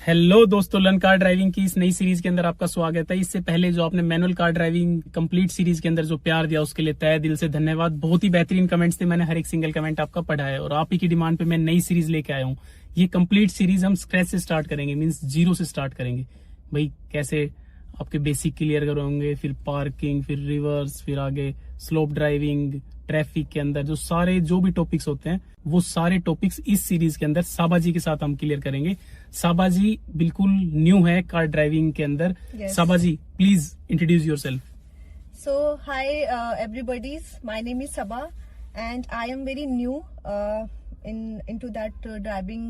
Hello दोस्तों, learn car driving की इस नई सीरीज के अंदर आपका स्वागत है। इससे पहले जो आपने manual car driving complete series के अंदर जो प्यार दिया उसके लिए तहे दिल से धन्यवाद। बहुत ही बेहतरीन कमेंट्स थे, मैंने हर एक सिंगल कमेंट आपका पढ़ा है और आप ही की डिमांड पे मैं नई सीरीज लेके आया हूँ। ये कंप्लीट सीरीज हम स्क्रैच से स्टार्ट करेंगे, मीन्स जीरो से स्टार्ट करेंगे। भाई कैसे आपके बेसिक क्लियर करोगे, फिर पार्किंग, फिर रिवर्स, फिर आगे स्लोप ड्राइविंग, ट्रैफिक के अंदर जो भी टॉपिक्स होते हैं वो सारे टॉपिक्स इस सीरीज के अंदर साबा जी के साथ हम क्लियर करेंगे। साबा जी बिल्कुल न्यू है कार ड्राइविंग के अंदर। Saba ji please introduce yourself. So hi everybody, my name is Sabha and I am very new into that driving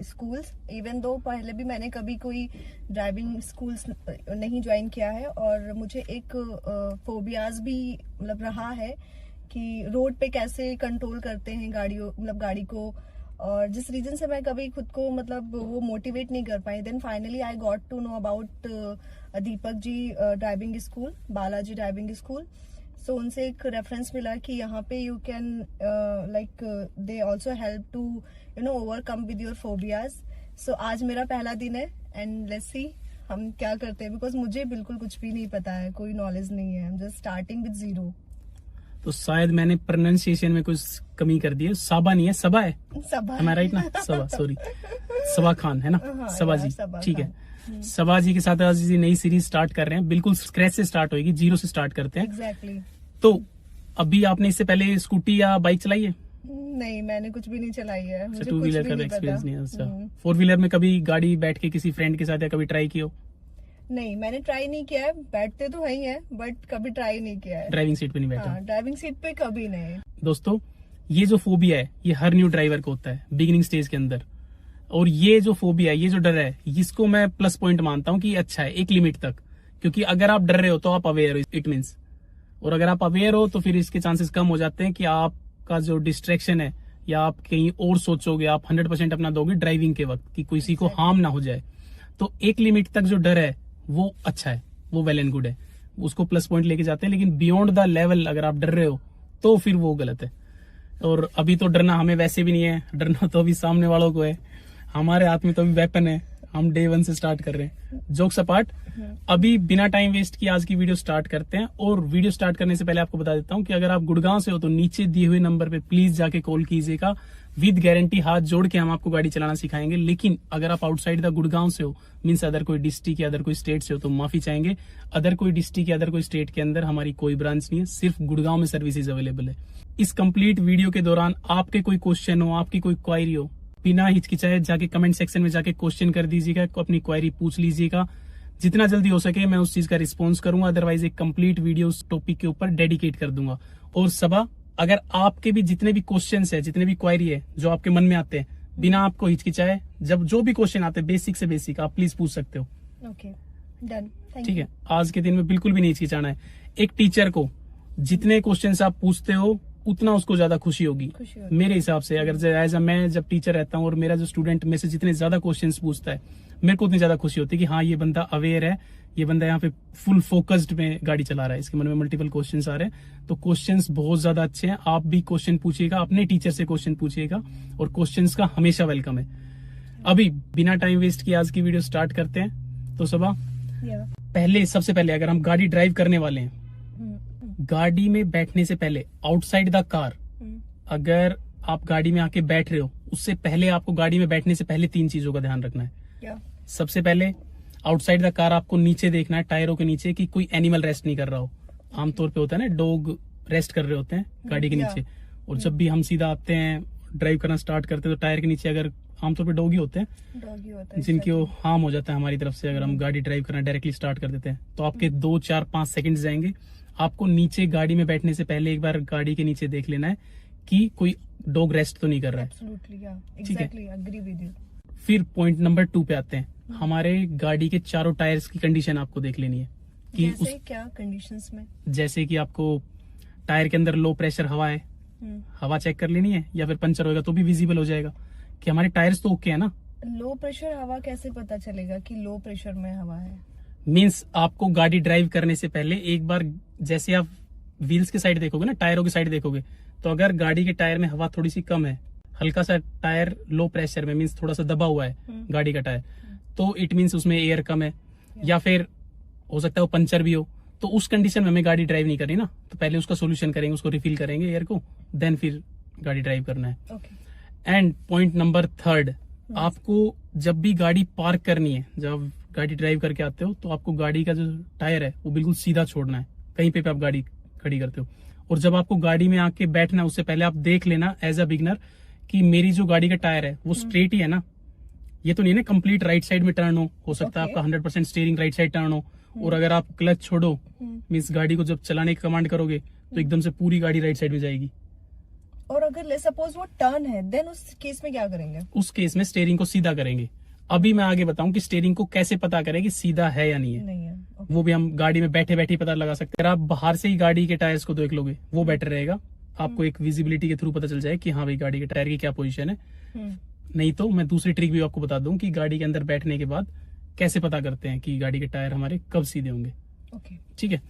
schools. Even though पहले भी मैंने कभी कोई ड्राइविंग स्कूल्स नहीं ज्वाइन किया है और मुझे एक फोबियाज भी मतलब रहा है कि रोड पे कैसे कंट्रोल करते हैं गाड़ी को, और जिस रीजन से मैं कभी खुद को मतलब वो मोटिवेट नहीं कर पाई। Then finally I got to know about Deepak ji driving school, Balaji driving school. So उनसे एक रेफरेंस मिला कि यहाँ पे you can like they also help to overcome with your phobias. So आज मेरा पहला दिन है एंड लेट्स सी हम क्या करते हैं, बिकॉज मुझे बिल्कुल कुछ भी नहीं पता है, कोई नॉलेज नहीं है, जस्ट स्टार्टिंग विद जीरो। तो शायद मैंने प्रोनाउंसिएशन में कुछ कमी कर दी है। साबा नहीं है, सबा है। सबा है राइट ना? सबा, सॉरी, सबा खान है ना? हाँ, सबा जी, ठीक है। सबा जी के साथ आज ये नई सीरीज स्टार्ट कर रहे हैं, बिल्कुल स्क्रैच से स्टार्ट होगी, जीरो से स्टार्ट करते हैं। एग्जैक्टली। तो अभी आपने इससे पहले स्कूटी या बाइक चलाई है? नहीं, मैंने कुछ भी नहीं चलाई है। मुझे टू व्हीलर का एक्सपीरियंस नहीं है? अच्छा, फोर व्हीलर में कभी गाड़ी बैठ के किसी फ्रेंड के साथ या कभी ट्राई किया हो? नहीं, मैंने ट्राई नहीं किया है। बैठते तो है ही है बट कभी ट्राई नहीं किया है। ड्राइविंग सीट पे नहीं बैठा? ड्राइविंग सीट पे कभी नहीं। दोस्तों, ये जो फोबिया है ये हर न्यू ड्राइवर को होता है बिगिनिंग स्टेज के अंदर, और ये जो फोबिया है, ये जो डर है, इसको मैं प्लस पॉइंट मानता हूँ कि अच्छा है एक लिमिट तक। क्योंकि अगर आप डर रहे हो तो आप अवेयर हो, इट मीन्स, और अगर आप अवेयर हो तो फिर इसके चांसेस कम हो जाते हैं कि आपका जो डिस्ट्रैक्शन है या आप कहीं और सोचोगे, आप 100% अपना दोगे ड्राइविंग के वक्त कि किसी को हार्म ना हो जाए। तो एक लिमिट तक जो डर है वो अच्छा है, वो वेल एंड गुड है, उसको प्लस पॉइंट लेके जाते हैं। लेकिन बियॉन्ड द लेवल अगर आप डर रहे हो तो फिर वो गलत है। और अभी तो डरना हमें वैसे भी नहीं है, डरना तो अभी सामने वालों को है। हमारे हाथ में तो अभी वेपन है, हम डे 1 से स्टार्ट कर रहे हैं। जोक्स अपार्ट, अभी बिना टाइम वेस्ट किए आज की वीडियो स्टार्ट करते हैं। और वीडियो स्टार्ट करने से पहले आपको बता देता हूं कि अगर आप गुड़गांव से हो तो नीचे दिए हुए नंबर पे प्लीज जाके कॉल कीजिएगा। विद गारंटी हाथ जोड़ के हम आपको गाड़ी चलाना सिखाएंगे। लेकिन अगर आप आउटसाइड द गुड़गांव से हो, मीन्स अदर कोई डिस्ट्रिक्ट या अदर कोई स्टेट से हो, तो माफी चाहेंगे। अदर कोई डिस्ट्रिक्ट या अदर कोई स्टेट के अंदर हमारी कोई ब्रांच नहीं है, सिर्फ गुड़गांव में सर्विसेज अवेलेबल है। इस कंप्लीट वीडियो के दौरान आपके कोई क्वेश्चन हो, आपकी कोई क्वायरी हो, बिना हिचकिचाए जाके कमेंट सेक्शन में जाके क्वेश्चन कर दीजिएगा, अपनी क्वायरी पूछ लीजिएगा। जितना जल्दी हो सके मैं उस चीज का रिस्पॉन्स करूंगा, अदरवाइज एक कंप्लीट वीडियो उस टॉपिक के ऊपर डेडिकेट कर दूंगा। और सबा, अगर आपके भी जितने भी क्वेश्चंस है, जितने भी क्वायरी है जो आपके मन में आते हैं, बिना आपको हिचकिचाए, जब जो भी क्वेश्चन आते हैं बेसिक से बेसिक, आप प्लीज पूछ सकते हो। ओके, डन, ठीक है। आज के दिन में बिल्कुल भी नहीं हिचकिचाना है। एक टीचर को जितने क्वेश्चंस आप पूछते हो उतना उसको ज्यादा खुशी होगी मेरे हिसाब से। अगर एज मैं जब टीचर रहता हूँ और मेरा जो स्टूडेंट में से जितने ज्यादा क्वेश्चंस पूछता है, मेरे को उतनी ज्यादा खुशी होती है कि हाँ ये बंदा अवेयर है, ये बंदा यहाँ पे फुल फोकस्ड में गाड़ी चला रहा है, इसके मन में मल्टीपल क्वेश्चंस आ रहे हैं। तो क्वेश्चंस बहुत ज्यादा अच्छे हैं, आप भी क्वेश्चन पूछिएगा, अपने टीचर से क्वेश्चन पूछिएगा, और क्वेश्चंस का हमेशा वेलकम है। अभी बिना टाइम वेस्ट किए आज की वीडियो स्टार्ट करते हैं। तो सबा, सबसे पहले अगर हम गाड़ी ड्राइव करने वाले हैं, गाड़ी में बैठने से पहले आउटसाइड द कार, अगर आप गाड़ी में आके बैठ रहे हो उससे पहले आपको गाड़ी में बैठने से पहले 3 चीजों का ध्यान रखना है। सबसे पहले आउटसाइड द कार आपको नीचे देखना है, टायरों के नीचे, कि कोई एनिमल रेस्ट नहीं कर रहा हो। आमतौर पे होता है ना, डॉग रेस्ट कर रहे होते हैं गाड़ी के नीचे। और जब भी हम सीधा आते हैं, ड्राइव करना स्टार्ट करते हैं, तो टायर के नीचे अगर आमतौर पे डॉगी होते हैं जिनकी वो हार्म हो जाता है हमारी तरफ से, अगर हम गाड़ी ड्राइव करना डायरेक्टली स्टार्ट कर देते हैं, तो आपके 2, 4, 5 सेकंड जाएंगे। आपको नीचे गाड़ी में बैठने से पहले एक बार गाड़ी के नीचे देख लेना है कि कोई डॉग रेस्ट तो नहीं कर रहा है। ठीक है। फिर पॉइंट नंबर 2 पे आते हैं। हमारे गाड़ी के चारों टायर्स की कंडीशन आपको देख लेनी है कि जैसे क्या कंडीशंस में, जैसे कि आपको टायर के अंदर लो प्रेशर हवा है, हवा चेक कर लेनी है, या फिर पंचर होगा तो भी विजिबल हो जाएगा कि हमारे टायर्स तो ओके है ना। लो प्रेशर हवा कैसे पता चलेगा कि लो प्रेशर में हवा है? मीन्स आपको गाड़ी ड्राइव करने से पहले एक बार, जैसे आप व्हील्स की साइड देखोगे ना, टायरों की साइड देखोगे, तो अगर गाड़ी के टायर में हवा थोड़ी सी कम है, हल्का सा टायर लो प्रेशर में, मीन्स थोड़ा सा दबा हुआ है गाड़ी का टायर, तो इट मीन्स उसमें एयर कम है, या फिर हो सकता है वो पंचर भी हो। तो उस कंडीशन में हमें गाड़ी ड्राइव नहीं करनी ना, तो पहले उसका सोल्यूशन करेंगे, उसको रिफिल करेंगे एयर को, देन फिर गाड़ी ड्राइव करना है। ओके। एंड पॉइंट नंबर 3, आपको जब भी गाड़ी पार्क करनी है, जब गाड़ी ड्राइव करके आते हो, तो आपको गाड़ी का जो टायर है वो बिल्कुल सीधा छोड़ना है, कहीं पे आप गाड़ी खड़ी करते हो। और जब आपको गाड़ी में आके बैठना है, उससे पहले आप देख लेना एज अ बिगनर कि मेरी जो गाड़ी का टायर है वो स्ट्रेट ही है ना, ये तो नहीं है ना कंप्लीट राइट साइड में टर्न हो सकता है Okay. आपका 100% स्टीयरिंग राइट साइड टर्न हो, और अगर आप क्लच छोड़ो मीन्स गाड़ी को जब चलाने की कमांड करोगे तो एकदम से पूरी गाड़ी राइट साइड में जाएगी। और अगर सपोज वो टर्न है, देन उस केस में क्या करेंगे? उस केस में स्टीयरिंग को सीधा करेंगे। अभी मैं आगे बताऊं कि स्टीयरिंग को कैसे पता करें कि सीधा है या नहीं है। नहीं है। वो भी हम गाड़ी में बैठे बैठे पता लगा सकते हैं। अगर आप बाहर से ही गाड़ी के टायर्स को देख लोगे वो बेटर रहेगा, आपको एक विजिबिलिटी के थ्रू पता चल जाए कि हाँ भाई गाड़ी के टायर की क्या पोजीशन है। नहीं तो मैं दूसरी ट्रिक भी आपको बता दूं कि गाड़ी के अंदर बैठने के बाद कैसे पता करते हैं कि गाड़ी के टायर हमारे कब सीधे होंगे। ओके। ठीक है,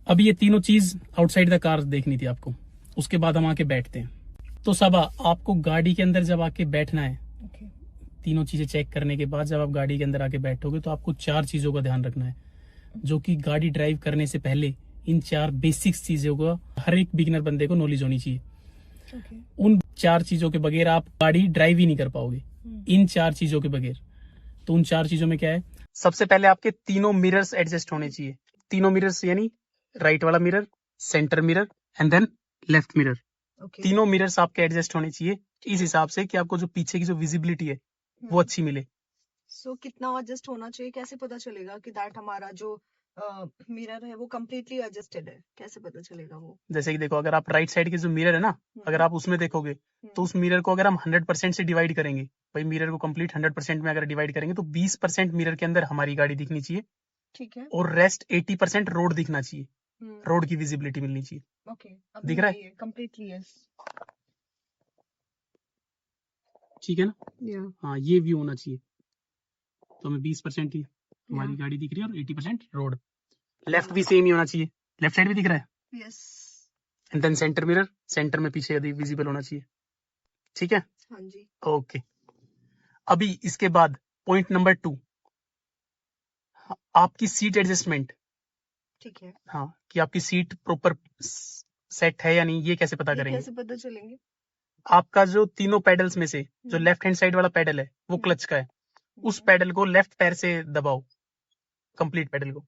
अभी ये तीनों चीज आउटसाइड द कार देखनी थी आपको, उसके बाद हम आके बैठते हैं। तो सबा, आपको गाड़ी के अंदर जब आके बैठना है, ओके। तीनों चीजें चेक करने के बाद जब आप गाड़ी के अंदर आके बैठोगे तो आपको 4 चीजों का ध्यान रखना है, जो कि गाड़ी ड्राइव करने से पहले इन 4 बेसिक्स चीजों का हर एक बिगिनर बंदे को नॉलेज होनी चाहिए। ओके। उन 4 चीजों के बगैर आप गाड़ी ड्राइव ही नहीं कर पाओगे, इन 4 चीजों के बगैर। तो उन 4 चीजों में क्या है, सबसे पहले आपके तीनों मिरर्स एडजस्ट होने चाहिए। तीनों मिरर्स यानी राइट वाला mirror, centre mirror and then left mirror. Okay. तीनों मिरर्स आपके एडजस्ट होने चाहिए इस हिसाब से कि आपको जो पीछे की जो विजिबिलिटी है वो अच्छी मिले। सो कितना एडजस्ट होना चाहिए? कैसे पता चलेगा कि दैट हमारा जो मिरर है वो कम्प्लीटली एडजस्टेड है? कैसे पता चलेगा वो? जैसे कि देखो, अगर आप राइट साइड के जो मिरर है ना, अगर आप उसमें देखोगे तो उस मिरर को अगर हम 100% से डिवाइड करेंगे, भाई मिरर को कंप्लीट 100% में अगर डिवाइड करेंगे तो 20% मिरर के अंदर हमारी गाड़ी दिखनी चाहिए, ठीक है। और रेस्ट 80% रोड दिखना चाहिए, रोड की विजिबिलिटी मिलनी चाहिए। ओके। दिख रहा है? Completely yes. ठीक है ना? या। हाँ, ये व्यू होना चाहिए। तो हमें 20% ही हमारी गाड़ी दिख रही है और 80% रोड। लेफ्ट भी सेम ही होना चाहिए, लेफ्ट साइड भी दिख रहा है। Yes. And then centre mirror, centre में पीछे यदि विजिबल होना चाहिए। ठीक है, हाँ जी। ओके। अभी इसके बाद पॉइंट नंबर 2, आपकी सीट एडजस्टमेंट। ठीक है। हाँ, कि आपकी सीट प्रॉपर सेट है या नहीं, ये कैसे पता करेंगे? कैसे पता चलेंगे? आपका जो तीनों पेडल्स में से जो लेफ्ट हैंड साइड वाला पेडल है वो क्लच का है, उस पेडल को लेफ्ट पैर से दबाओ, कंप्लीट पेडल को।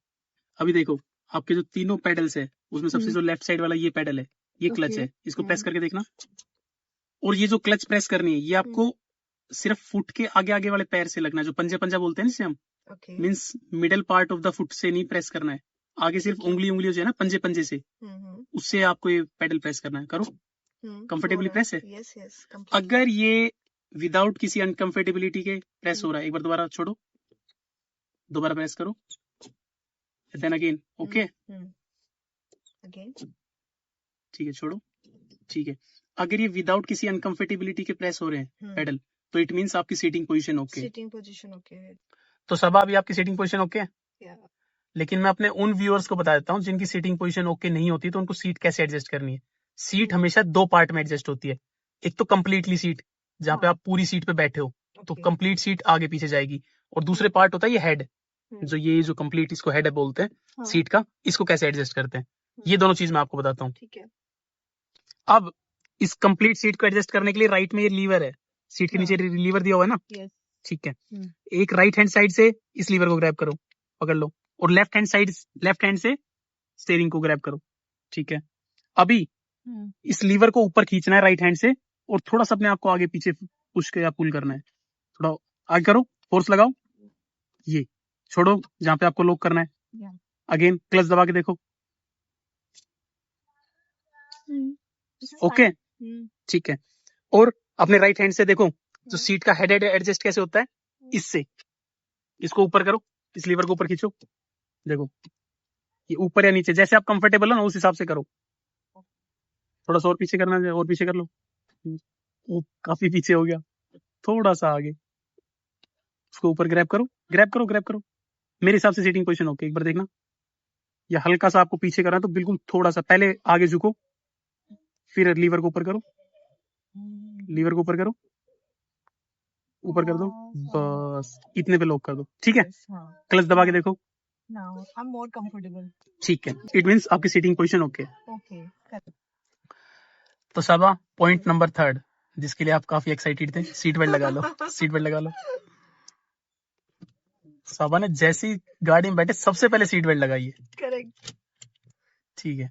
अभी देखो, आपके जो तीनों पेडल्स है उसमें सबसे जो लेफ्ट साइड वाला ये पेडल है, ये क्लच है, इसको प्रेस करके देखना। और ये जो क्लच प्रेस करनी है ये आपको सिर्फ फुट के आगे आगे वाले पैर से लगना है, जो पंजा पंजा बोलते हैं जिसे हम, means middle part of the foot से नहीं प्रेस करना है, आगे सिर्फ उंगली जो है ना पंजे पंजे से, उससे आपको ये पेडल प्रेस करना है। करो, कंफर्टेबली प्रेस है। Yes yes. अगर ये विदाउट किसी अनकंफर्टेबिलिटी के प्रेस हो रहा है, एक बार दोबारा छोड़ो, दोबारा प्रेस करो, देन अगेन, ओके, अगेन, ठीक है, छोड़ो, ठीक है। अगर ये विदाउट किसी अनकंफर्टेबिलिटी के प्रेस हो रहे हैं पेडल, तो इट मींस आपकी seating position okay. Seating position okay है। तो सब अभी आपकी सीटिंग पोजीशन ओके है। लेकिन मैं अपने उन व्यूअर्स को बता देता हूँ जिनकी सीटिंग पोजीशन ओके नहीं होती, तो उनको सीट कैसे एडजस्ट करनी है। सीट हमेशा 2 पार्ट में एडजस्ट होती है। एक तो कंप्लीटली सीट, जहाँ पे आप पूरी सीट पे बैठे हो, तो कंप्लीट सीट आगे पीछे जाएगी, और दूसरे पार्ट होता है ये हेड, जो ये जो कंप्लीट इसको हेड बोलते हैं सीट का, इसको कैसे एडजस्ट करते हैं, ये दोनों चीज मैं आपको बताता हूँ। ठीक है। अब इस कंप्लीट सीट को एडजस्ट करने के लिए राइट में ये लीवर है, सीट के नीचे लीवर दिया हुआ है ना, ठीक है। एक राइट हैंड साइड से इस लीवर को ग्रैब करो, पकड़ लो, और लेफ्ट हैंड से स्टीयरिंग को ग्रैब करो, ठीक है। अभी इस लीवर को ऊपर खींचना है राइट हैंड से, और थोड़ा सा अपने आप को आगे पीछे पुश या पुल करना है, थोड़ा आगे करो, फोर्स लगाओ, ये छोड़ो जहां पे आपको लॉक करना है, अगेन क्लच दबा के देखो, ओके, ठीक है। और अपने राइट हैंड से देखो जो सीट का हेड एडजस्ट कैसे होता है, इससे इसको ऊपर करो, इस लीवर को ऊपर खींचो, देखो ये ऊपर या नीचे जैसे आप कंफर्टेबल हो ना उस हिसाब से करो, थोड़ा सा और पीछे करना है, और पीछे कर लो, वो काफी पीछे हो गया, थोड़ा सा आगे, उसको ऊपर ग्रैब करो, ग्रैब करो, ग्रैब करो। मेरे हिसाब से सीटिंग पोजीशन ओके, एक बार देखना, या हल्का सा आपको पीछे करना है तो बिल्कुल थोड़ा सा पहले आगे झुको, फिर लीवर को ऊपर करो, लीवर को ऊपर करो, ऊपर कर दो, हाँ, बस इतने पे लॉक कर दो, ठीक है। yes, हाँ. क्लच दबा के देखो, Now I'm more comfortable. ठीक है, इट मीन्स आपकी seating position okay. Okay, correct. तो सबा पॉइंट नंबर 3 जिसके लिए आप काफी एक्साइटेड थे, सीट बेल्ट लगा लो, सीट बेल्ट लगा लो। सबा ने जैसी गाड़ी में बैठे सबसे पहले सीट बेल्ट लगाई है, Correct. ठीक है,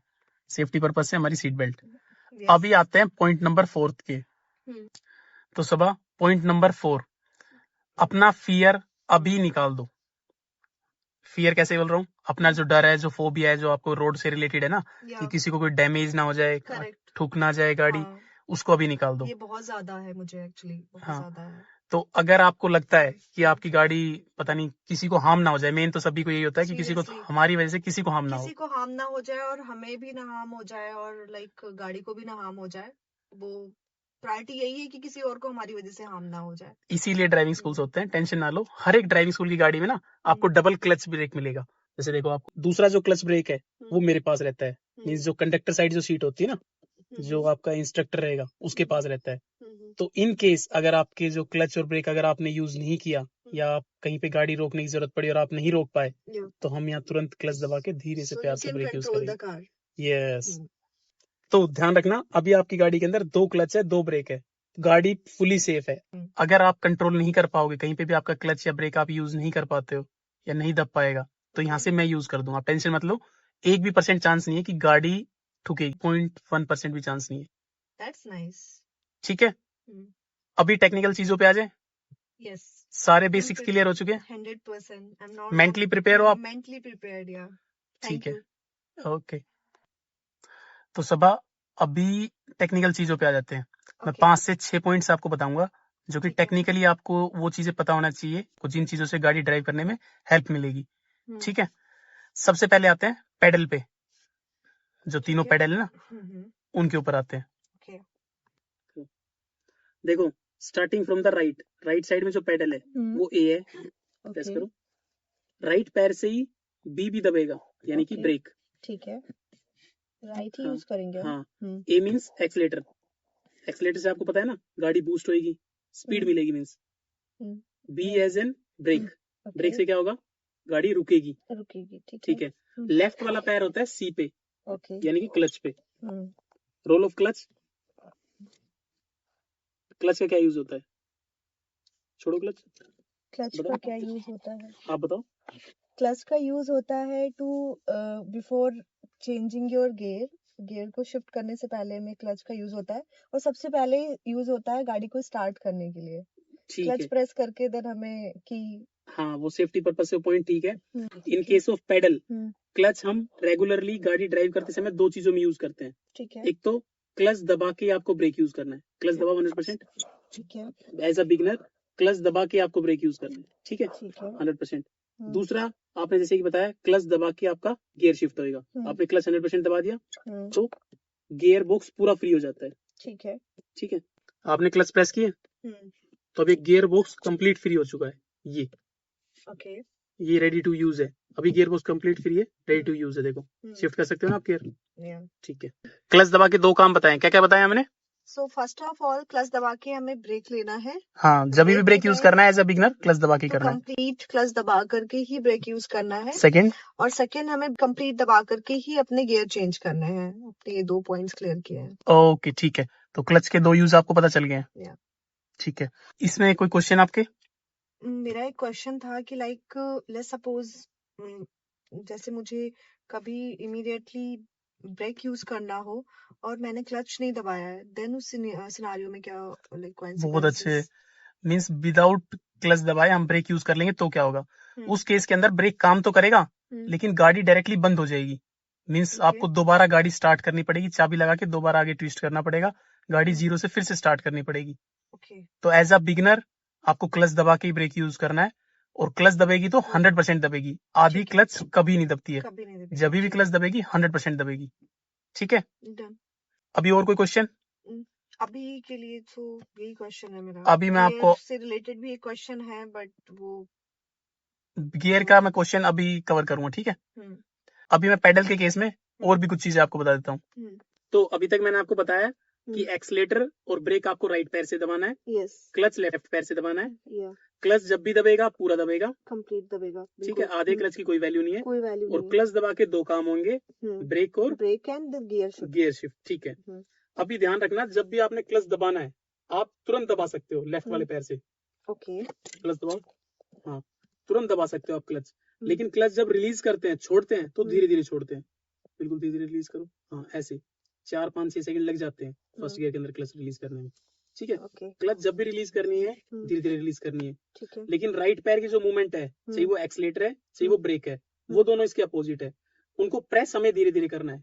सेफ्टी पर्पज से हमारी सीट बेल्ट। Yes. अभी आते हैं पॉइंट नंबर 4 के। हम्म. तो सबा पॉइंट नंबर 4, अपना फियर अभी निकाल दो। फियर कैसे बोल रहा हूँ, अपना जो डर है, जो फोबिया है, जो आपको रोड से रिलेटेड है ना, कि Yeah. किसी को कोई डैमेज ना हो जाए, Correct. ठुक ना जाए गाड़ी, हाँ. उसको अभी निकाल दो। ये बहुत ज्यादा है मुझे, एक्चुअली बहुत हाँ, ज्यादा है. तो अगर आपको लगता है कि आपकी गाड़ी पता नहीं किसी को हार्म ना हो जाए, मेन तो सभी को यही होता है कि किसी को Seriously. हमारी वजह से किसी को हार्म ना हो, किसी को हार्म ना हो जाए और हमें भी ना हार्म हो जाए और लाइक गाड़ी को भी ना हार्म हो जाए, वो प्रायोरिटी यही है कि किसी और को हमारी वजह से हार्म ना हो जाए. इसीलिए ड्राइविंग स्कूल्स होते हैं। टेंशन ना लो, हर एक ड्राइविंग स्कूल की गाड़ी में ना आपको डबल क्लच ब्रेक मिलेगा। जैसे देखो, आपको दूसरा जो क्लच ब्रेक है वो मेरे पास रहता है, मीन्स जो कंडक्टर साइड जो सीट होती है ना, जो आपका इंस्ट्रक्टर रहेगा उसके पास रहता है। तो इन केस अगर आपके जो क्लच और ब्रेक अगर आपने यूज नहीं किया, या आप कहीं पे गाड़ी रोकने की जरूरत पड़ी और आप नहीं रोक पाए, तो हम यहाँ तुरंत क्लच दबा के धीरे से प्यार से ब्रेक यूज करेंगे। यस, तो ध्यान रखना, अभी आपकी गाड़ी के अंदर 2 क्लच है, 2 ब्रेक है, गाड़ी फुली सेफ है। अगर आप कंट्रोल नहीं कर पाओगे, कहीं पे भी आपका क्लच या ब्रेक आप यूज नहीं कर पाते हो या नहीं दब पाएगा, तो यहाँ से मैं यूज कर दूंगा, आप टेंशन मत लो। 1% चांस नहीं है कि गाड़ी ठुकेगी, 0.1% भी चांस नहीं है। That's nice. ठीक है, अभी टेक्निकल चीजों पे आ जाए। यस. सारे बेसिक्स क्लियर हो चुके हैं, 100%. I'm not मेंटली प्रिपेयर हो आप? mentally prepared. Yeah. ठीक Thank है, you. ओके। तो सबा अभी टेक्निकल चीजों पे आ जाते हैं। मैं Okay. 5 से 6 पॉइंट्स आपको बताऊंगा जो कि ठीक है. टेक्निकली आपको वो चीजें पता होना चाहिए, कुछ जिन चीजों से गाड़ी ड्राइव करने में हेल्प मिलेगी। ठीक है, सबसे पहले आते हैं पेडल पे, जो तीनों पेडल है ना उनके ऊपर आते हैं। Okay. देखो, starting from the right, right side में जो पेडल है वो ए है, प्रेस Okay. करो, राइट पैर से ही बी भी दबेगा, यानी कि Okay. ब्रेक। ठीक है. राइट ही हाँ, यूज करेंगे हम. हाँ, ए मीन्स एक्सीलेटर, एक्सीलेटर से आपको पता है ना गाड़ी बूस्ट होएगी, स्पीड मिलेगी means. B as an brake, brake से क्या होगा, गाड़ी रुकेगी। रुकेगी. ठीक है, लेफ्ट वाला पैर होता है सी पे, ओके. यानी कि क्लच पे। रोल ऑफ क्लच, क्लच का क्या यूज होता है, छोड़ो क्लच, क्लच का क्या यूज होता है? आप बताओ। क्लच का यूज होता है to before changing your gear, gear को शिफ्ट करने से पहले में क्लच का यूज होता है, और सबसे पहले यूज होता है गाड़ी को स्टार्ट करने के लिए. क्लच प्रेस करके देन हमें की, हाँ, वो सेफ्टी पर्पज से पॉइंट ठीक है। In case of pedal, clutch हम रेगुलरली गाड़ी ड्राइव करते समय 2 चीजों में यूज करते हैं। ठीक है. एक तो क्लच दबा के आपको ब्रेक यूज करना है, क्लच दबाओ 100%। ठीक है. एज अ बिगनर क्लच दबा के आपको ब्रेक यूज करना है, ठीक है, ठीक है. 100%। दूसरा, आपने जैसे कि बताया क्लच दबा के आपका गियर शिफ्ट होएगा, आपने क्लच 100% दबा दिया तो गियर बॉक्स पूरा फ्री हो जाता है। ठीक है. ठीक है, आपने क्लच प्रेस किए तो अभी गियर बॉक्स कंप्लीट फ्री हो चुका है, ये ओके. ये रेडी टू यूज है, अभी गियर बॉक्स कंप्लीट फ्री है, रेडी टू यूज है। देखो, शिफ्ट कर सकते हो ना आप गियर। ठीक है, क्लच दबा के 2 काम बताएं, क्या क्या बताया हमने। So first of all clutch दबा के हमें ब्रेक लेना है. हाँ, जब भी ब्रेक यूज करना है एज अ बिगनर क्लच दबा के करना है, कंप्लीट क्लच दबा करके ही ब्रेक यूज करना है. सेकंड, और सेकंड हमें कंप्लीट दबा करके ही अपने गियर चेंज करने हैं. अपने ये 2 पॉइंट्स क्लियर किए हैं. ओके, ठीक है, तो क्लच के 2 यूज आपको पता चल गए हैं। ठीक है, इसमें कोई क्वेश्चन आपके? मेरा एक क्वेश्चन था कि लाइक लेट्स सपोज जैसे मुझे कभी इमीडिएटली ब्रेक यूज करना हो और मैंने क्लच नहीं दबाया है, देन उस सिनेरियो में क्या लाइक बहुत अच्छे, मींस विदाउट क्लच दबाए हम ब्रेक यूज कर लेंगे तो क्या होगा, उस केस के अंदर ब्रेक काम तो करेगा लेकिन गाड़ी डायरेक्टली बंद हो जाएगी। मींस आपको दोबारा गाड़ी स्टार्ट करनी पड़ेगी, चाबी लगा के दोबारा आगे ट्विस्ट करना पड़ेगा, गाड़ी जीरो से फिर से स्टार्ट करनी पड़ेगी। तो एज अ बिगिनर आपको क्लच दबा के ब्रेक यूज करना है, और क्लच दबेगी तो 100% दबेगी, आधी क्लच कभी नहीं दबती है, जब भी क्लच दबेगी 100% दबेगी। ठीक है, अभी और कोई क्वेश्चन? अभी के लिए तो यही क्वेश्चन है मेरा। अभी मैं आपको से रिलेटेड भी एक क्वेश्चन है, बट वो गियर का मैं क्वेश्चन अभी कवर करूंगा। ठीक है, अभी मैं पेडल के केस में और भी कुछ चीजें आपको बता देता हूँ। तो अभी तक मैंने आपको बताया कि एक्सीलेटर और ब्रेक आपको राइट पैर से दबाना है, यस, क्लच लेफ्ट पैर से दबाना है। या क्लच जब भी दबेगा पूरा दबेगा, कंप्लीट दबेगा, ठीक है, आधे क्लच की कोई वैल्यू नहीं है। कोई वैल्यू और नहीं क्लच दबा के दो काम होंगे, है, ब्रेक और brake and gear shift. Gear shift, ठीक है। अभी ध्यान रखना, जब भी आपने क्लच दबाना है आप तुरंत दबा सकते हो लेफ्ट वाले पैर से। ओके, क्लच दबाओ, हाँ तुरंत दबा सकते हो आप क्लच। लेकिन क्लच जब रिलीज करते हैं, छोड़ते हैं तो धीरे धीरे छोड़ते हैं, बिल्कुल धीरे धीरे रिलीज करो, हाँ ऐसे 4-5-6 सेकंड लग जाते हैं फर्स्ट गियर के अंदर क्लच रिलीज करने में, ठीक है। क्लच जब भी रिलीज करनी है धीरे धीरे रिलीज करनी है, ठीक है। लेकिन राइट पैर की जो मूवमेंट है, चाहे वो एक्सीलेटर है चाहे वो ब्रेक है, वो दोनों इसके अपोजिट है। उनको प्रेस हमें धीरे धीरे करना है।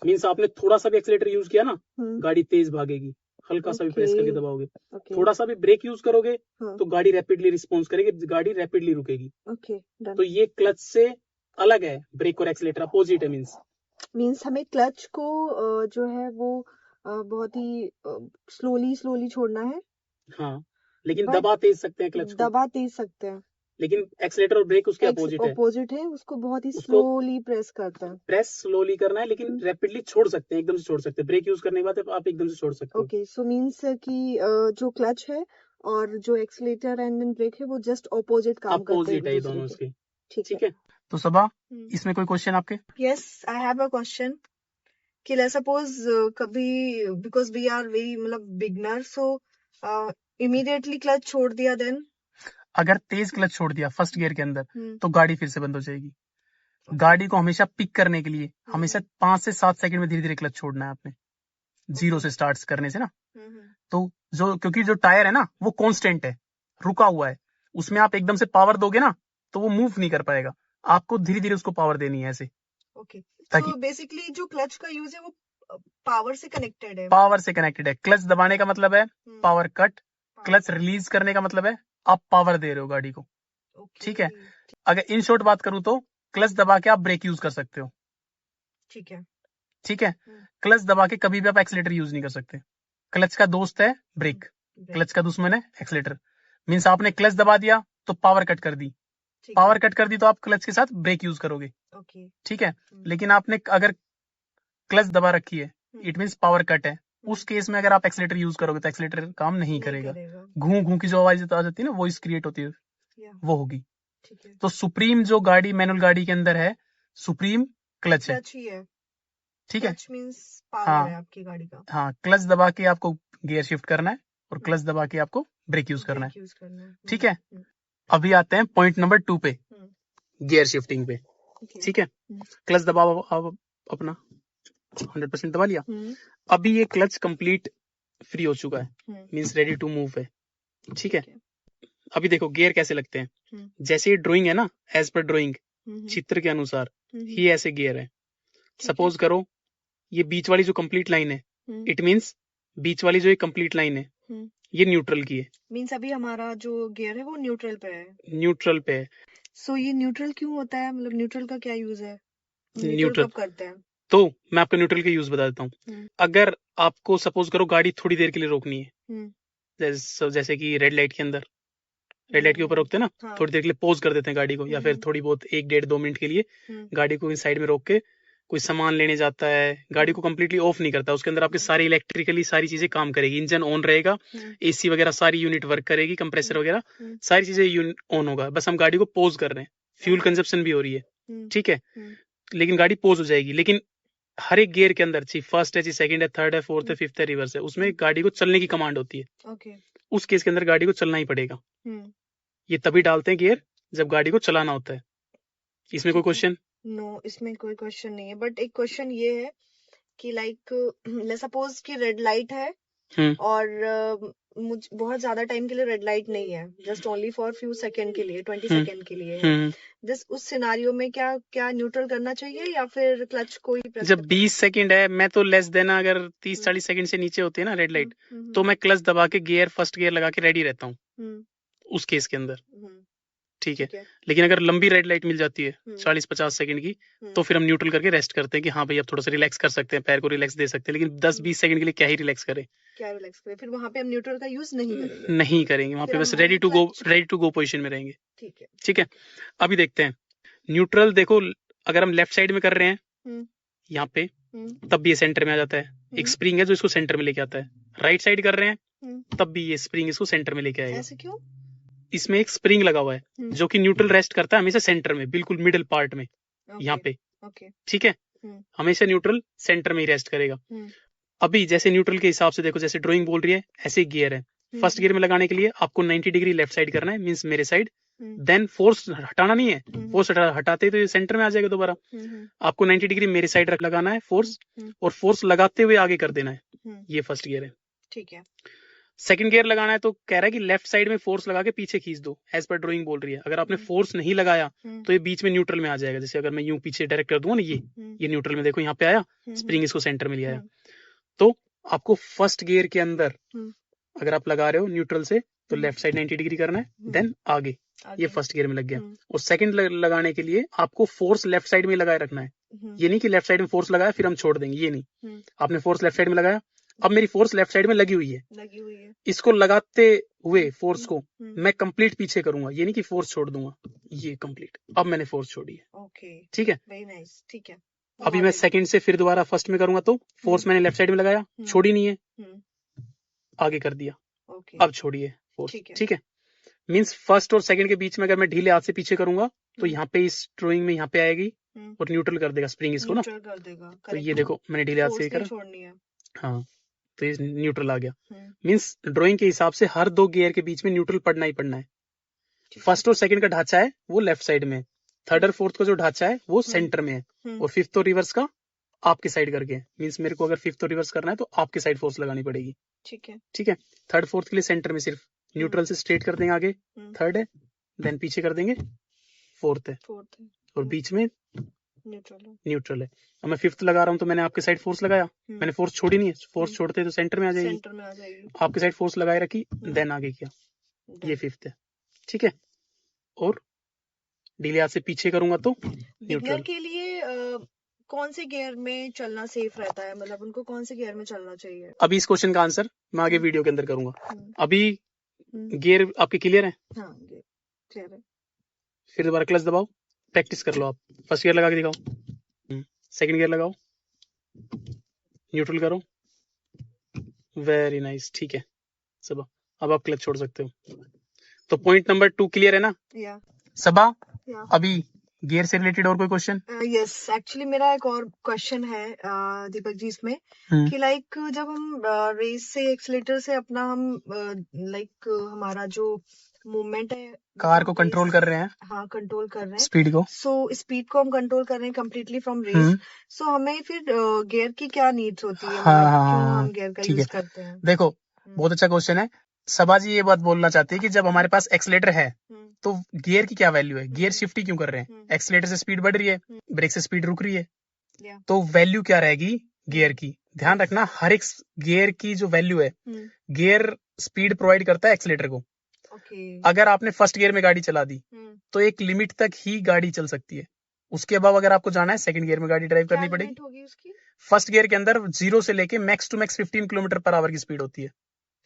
मीन्स आपने थोड़ा सा भी एक्सीलेटर यूज किया ना, गाड़ी तेज भागेगी, हल्का सा भी प्रेस करके दबाओगे। थोड़ा सा भी ब्रेक यूज करोगे तो गाड़ी रैपिडली रिस्पॉन्स करेगी, गाड़ी रैपिडली रुकेगी। तो ये क्लच से अलग है, ब्रेक और एक्सीलेटर अपोजिट है। मीन्स हमें क्लच को जो है वो बहुत ही स्लोली छोड़ना है। हाँ, लेकिन दबा तेज सकते हैं क्लच को, दबा तेज सकते हैं, लेकिन एक्सीलेटर और ब्रेक उसके अपोजिट है, उसको बहुत ही स्लोली प्रेस करता है। प्रेस स्लोली करना है, लेकिन रैपिडली छोड़ सकते हैं, एकदम से छोड़ सकते हैं। ब्रेक यूज करने के बाद आप एकदम से छोड़ सकते हो। ओके, सो मीन्स कि जो क्लच है और जो एक्सीलेटर एंड ब्रेक है वो जस्ट अपोजिट काम करते हैं, अपोजिट है ये दोनों इसके, ठीक है। तो सबा इसमें कोई क्वेश्चन आपके? Yes, I have a question कि लेट्स सपोज कभी बिकॉज वी आर वेरी मतलब बिगनर, सो इमीडिएटली क्लच छोड़ दिया, देन अगर तेज क्लच छोड़ दिया फर्स्ट गियर के अंदर तो गाड़ी फिर से बंद हो जाएगी। गाड़ी को हमेशा पिक करने के लिए हमेशा 5 से 7 सेकंड में धीरे धीरे क्लच छोड़ना है आपने, जीरो से स्टार्ट करने से ना। तो क्योंकि जो टायर है ना वो कांस्टेंट है, रुका हुआ है, उसमें आप एकदम से पावर दोगे ना तो वो मूव नहीं कर पाएगा, आपको धीरे धीरे उसको पावर देनी है ऐसे। ओके, तो बेसिकली जो क्लच का यूज है वो पावर से कनेक्टेड है। पावर से कनेक्टेड है। क्लच दबाने का मतलब है पावर कट, क्लच रिलीज करने का मतलब है आप पावर दे रहे हो गाड़ी को, ठीक है। अगर इन शॉर्ट बात करूं तो क्लच दबा के आप ब्रेक यूज कर सकते हो, ठीक है, ठीक है। क्लच दबा के कभी भी आप एक्सीलेटर यूज नहीं कर सकते। क्लच का दोस्त है ब्रेक, क्लच का दुश्मन है एक्सीलेटर। मीन्स आपने क्लच दबा दिया तो पावर कट कर दी, पावर कट कर दी तो आप क्लच के साथ ब्रेक यूज करोगे, ठीक है। लेकिन आपने अगर क्लच दबा रखी है, इट मीन्स पावर कट है, उस केस में अगर आप एक्सीलेटर यूज करोगे तो एक्सीलेटर काम नहीं करेगा। घू घू की जो आवाज आ जाती है ना, वॉइस क्रिएट होती है, वो होगी। तो सुप्रीम जो गाड़ी मैनुअल गाड़ी के अंदर है, सुप्रीम क्लच है, ठीक है। पावर है आपकी गाड़ी का। हाँ, क्लच दबा के आपको गियर शिफ्ट करना है और क्लच दबा के आपको ब्रेक यूज करना है, ठीक है। अभी आते हैं पॉइंट नंबर 2 पे, गियर शिफ्टिंग पे, ठीक है। क्लच दबाओ आप अपना 100% दबा लिया। अभी ये क्लच कंप्लीट फ्री हो चुका है, मींस रेडी टू मूव है, ठीक है। अभी देखो गियर कैसे लगते हैं, जैसे ये ड्राइंग है ना, एज पर ड्राइंग चित्र के अनुसार ही ऐसे गियर है। सपोज करो ये बीच वाली जो कंप्लीट लाइन है, इट मींस बीच वाली जो ये कंप्लीट लाइन है ये न्यूट्रल की है। मींस अभी हमारा जो गियर है वो न्यूट्रल पे है, न्यूट्रल पे है। सो ये न्यूट्रल क्यों होता है, मतलब न्यूट्रल का क्या यूज है, न्यूट्रल कब करते हैं? तो मैं आपको न्यूट्रल के यूज बता देता हूँ। अगर आपको सपोज करो गाड़ी थोड़ी देर के लिए रोकनी है, जैसे कि रेड लाइट के अंदर, रेड लाइट के ऊपर रोकते हैं ना, हाँ। थोड़ी देर के लिए पॉज कर देते हैं गाड़ी को, या फिर थोड़ी बहुत 1-1.5-2 मिनट के लिए गाड़ी को इस साइड में रोक के कोई सामान लेने जाता है, गाड़ी को कंप्लीटली ऑफ नहीं करता, उसके अंदर आपके सारी इलेक्ट्रिकली सारी चीजें काम करेगी, इंजन ऑन रहेगा, एसी वगैरह सारी यूनिट वर्क करेगी, कंप्रेसर वगैरह सारी चीजें ऑन होगा, बस हम गाड़ी को पॉज कर रहे हैं, फ्यूल कंजप्शन भी हो रही है, ठीक है, लेकिन गाड़ी पॉज हो जाएगी। लेकिन हर एक गियर के अंदर, चाहे फर्स्ट है, चाहे सेकंड है, थर्ड है, फोर्थ है, फिफ्थ है, रिवर्स है, उसमें गाड़ी को चलने की कमांड होती है। उस केस के अंदर गाड़ी को चलना ही पड़ेगा। ये तभी डालते हैं गियर जब गाड़ी को चलाना होता है। इसमें कोई क्वेश्चन? नो, इसमें कोई क्वेश्चन नहीं है, बट एक क्वेश्चन ये है कि लाइक लेट्स सपोज कि रेड लाइट है और मुझे बहुत ज्यादा टाइम के लिए रेड लाइट नहीं है, just only for few second के लिए, 20 सेकंड के लिए है। जस्ट उस सिनारियो में क्या न्यूट्रल करना चाहिए या फिर क्लच को ही प्रेस? जब 20 सेकंड है, मैं तो लेस देन, अगर 30-40 सेकंड से नीचे होती है ना रेड लाइट, तो मैं क्लच दबा के गियर फर्स्ट गियर लगा के रेडी रहता हूँ उस केस के अंदर, ठीक है। लेकिन अगर लंबी रेड लाइट मिल जाती है 40-50 सेकंड की, तो फिर हम न्यूट्रल करके रेस्ट करते हैं कि हाँ भाई अब थोड़ा सा रिलैक्स कर सकते हैं, पैर को रिलैक्स दे सकते हैं, लेकिन 10-20 सेकंड के लिए क्या ही रिलैक्स करें, फिर वहां पे हम न्यूट्रल का यूज नहीं करेंगे, वहां पे बस रेडी टू गो पोजीशन में रहेंगे, ठीक है। अभी देखते हैं न्यूट्रल। देखो अगर हम लेफ्ट साइड में कर रहे हैं, यहाँ पे तब भी ये सेंटर में आ जाता है। एक स्प्रिंग है जो इसको सेंटर में लेके आता है। राइट साइड कर रहे हैं तब भी ये स्प्रिंग इसको सेंटर में लेके आएगा। ऐसे क्यों? इसमें एक स्प्रिंग लगा हुआ है जो कि न्यूट्रल रेस्ट करता है हमेशा सेंटर में, बिल्कुल मिडिल पार्ट में, यहाँ पे। ठीक है, हमेशा न्यूट्रल सेंटर में ही रेस्ट करेगा। अभी जैसे न्यूट्रल के हिसाब से देखो, जैसे ड्राइंग बोल रही है ऐसे गियर है। फर्स्ट गियर में लगाने के लिए आपको 90 डिग्री लेफ्ट साइड करना है, मींस मेरे साइड। देन फोर्स हटाना नहीं है, फोर्स हटाते ही तो ये सेंटर में आ जाएगा दोबारा। आपको 90 डिग्री मेरे साइड रख लगाना है फोर्स, और फोर्स लगाते हुए आगे कर देना है। ये फर्स्ट गियर है। ठीक है। सेकंड गियर लगाना है तो कह रहा है कि लेफ्ट साइड में फोर्स लगा के पीछे खींच दो, एज पर ड्राइंग बोल रही है। अगर आपने फोर्स नहीं लगाया तो ये बीच में न्यूट्रल में आ जाएगा। जैसे अगर मैं यूं पीछे डायरेक्ट कर दूंगा ना, ये न्यूट्रल में, देखो यहाँ पे आया, स्प्रिंग इसको सेंटर में ले आया। तो आपको फर्स्ट गियर के अंदर अगर आप लगा रहे हो न्यूट्रल से तो लेफ्ट साइड 90 डिग्री करना है, देन आगे। ये फर्स्ट गियर में लग गया। और सेकंड लगाने के लिए आपको फोर्स लेफ्ट साइड में लगाए रखना है। ये नहीं कि लेफ्ट साइड में फोर्स लगाया फिर हम छोड़ देंगे, ये नहीं। आपने फोर्स लेफ्ट साइड में लगाया, अब मेरी फोर्स लेफ्ट साइड में लगी हुई है। इसको लगाते हुए फोर्स को मैं कंप्लीट पीछे करूंगा, ये नहीं कि फोर्स छोड़ दूंगा, ये कंप्लीट। अब मैंने फोर्स छोड़ी है। ठीक है, वेरी नाइस। ठीक है, अभी मैं सेकंड से फिर दोबारा फर्स्ट में करूंगा तो फोर्स मैंने लेफ्ट साइड में लगाया, छोड़ी नहीं है, आगे कर दिया। अब छोड़िए फोर्स। ठीक है, मींस फर्स्ट और सेकंड के बीच में अगर मैं ढीले हाथ से पीछे करूंगा तो यहाँ पे इस ड्राइंग में यहाँ पे आएगी और न्यूट्रल कर देगा स्प्रिंग इसको ना। कर देगा। तो ये देखो मैंने ढीले हाथ से करा, हाँ, तो ये न्यूट्रल आ गया। मींस ड्राइंग के हिसाब से हर दो गियर के बीच में न्यूट्रल पड़ना ही पड़ना है। फर्स्ट और सेकंड का ढांचा है वो लेफ्ट साइड में, थर्ड और फोर्थ का जो ढांचा है वो सेंटर में है, और फिफ्थ और रिवर्स का आपके साइड करके। मींस मेरे को अगर फिफ्थ और रिवर्स करना है तो आपके साइड फोर्स लगानी पड़ेगी। ठीक है, थर्ड फोर्थ के लिए सेंटर में सिर्फ न्यूट्रल से स्ट्रेट कर देंगे आगे, थर्ड है, देन पीछे कर देंगे फोर्थ है, और बीच में न्यूट्रल है। अब मैं फिफ्थ लगा रहा हूँ तो मैंने आपके साइड फोर्स लगाया, मैंने फोर्स छोड़ी नहीं है, फोर्स छोड़ते तो सेंटर में आ जाएगी। आपके साइड फोर्स लगाए रखी, देन आगे किया, ये फिफ्थ है। ठीक है, और ढीले हाथ से पीछे करूंगा तो न्यूट्रल। के लिए कौन से गियर में चलना सेफ रहता है, मतलब उनको कौन से गियर में चलना चाहिए? अभी इस क्वेश्चन का आंसर मैं आगे वीडियो के अंदर करूंगा। अभी गियर आपके क्लियर है? हाँ, क्लियर है। फिर दोबारा क्लच दबाओ, प्रैक्टिस कर लो आप। फर्स्ट गियर लगा के दिखाओ, सेकंड गियर लगाओ, न्यूट्रल करो, वेरी नाइस। ठीक है सबा, अब आप क्लच छोड़ सकते हो। तो पॉइंट नंबर 2 क्लियर है ना? सबा, अभी गियर से रिलेटेड और कोई क्वेश्चन? यस, एक्चुअली मेरा एक और क्वेश्चन है दीपक जी इसमें, कि लाइक जब हम रेस से एक्सीलेटर से अपना हम लाइक हमारा जो मूवमेंट है कार को कंट्रोल कर रहे हैं, हाँ कंट्रोल कर रहे हैं स्पीड को। सो स्पीड को हम कंट्रोल कर रहे हैं कम्प्लीटली फ्रॉम रेस। सो हमें फिर गियर की क्या नीड्स होती है, क्यों हम गियर का यूज करते हैं? देखो बहुत अच्छा क्वेश्चन है। सबा जी ये बात बोलना चाहती है कि जब हमारे पास एक्सीलेटर है तो गियर की क्या वैल्यू है, गियर शिफ्ट ही क्यों कर रहे हैं? एक्सीलेटर से स्पीड बढ़ रही है, ब्रेक से स्पीड रुक रही है, तो वैल्यू क्या रहेगी गियर की? ध्यान रखना, हर एक गियर की जो वैल्यू है, गियर स्पीड प्रोवाइड करता है एक्सीलेटर को। अगर आपने फर्स्ट गियर में गाड़ी चला दी तो एक लिमिट तक ही गाड़ी चल सकती है, उसके अलावा अगर आपको जाना है सेकंड गियर में गाड़ी ड्राइव करनी पड़ेगी। फर्स्ट गियर के अंदर 0 से लेके max to max 15 kilometre per hour की स्पीड होती है।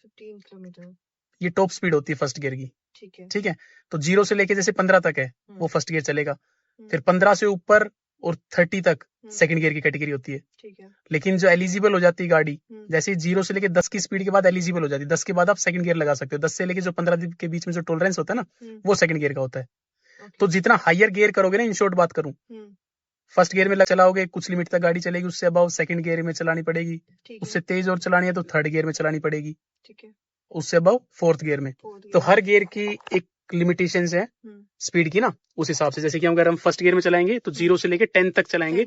15 किलोमीटर ये टॉप स्पीड होती है फर्स्ट गियर की। ठीक है, तो 0 से लेके जैसे 15 तक है वो फर्स्ट गियर चलेगा, फिर 15 से ऊपर और 30 तक सेकंड गियर की कैटेगरी होती है। लेकिन जो एलिजिबल हो जाती है गाड़ी, जैसे 0 से लेके 10 की स्पीड के बाद एलिजिबल हो जाती है, 10 के बाद आप सेकंड गियर लगा सकते हो। 10 से लेके जो 15 के बीच में जो टॉलरेंस होता है ना, वो सेकंड गियर का होता है। तो जितना हायर गियर करोगे ना, इन शॉर्ट बात करूं, फर्स्ट गियर में चलाओगे कुछ लिमिट तक गाड़ी चलेगी, उससे अबाउ सेकंड गियर में चलानी पड़ेगी, उससे तेज और चलानी है तो थर्ड गियर में चलानी पड़ेगी, उससे अबाउ फोर्थ गियर में। तो हर गियर की एक लिमिटेशन है स्पीड की ना, उस हिसाब से। जैसे कि अगर हम फर्स्ट गियर में चलाएंगे तो 0 से लेके 10 तक चलाएंगे,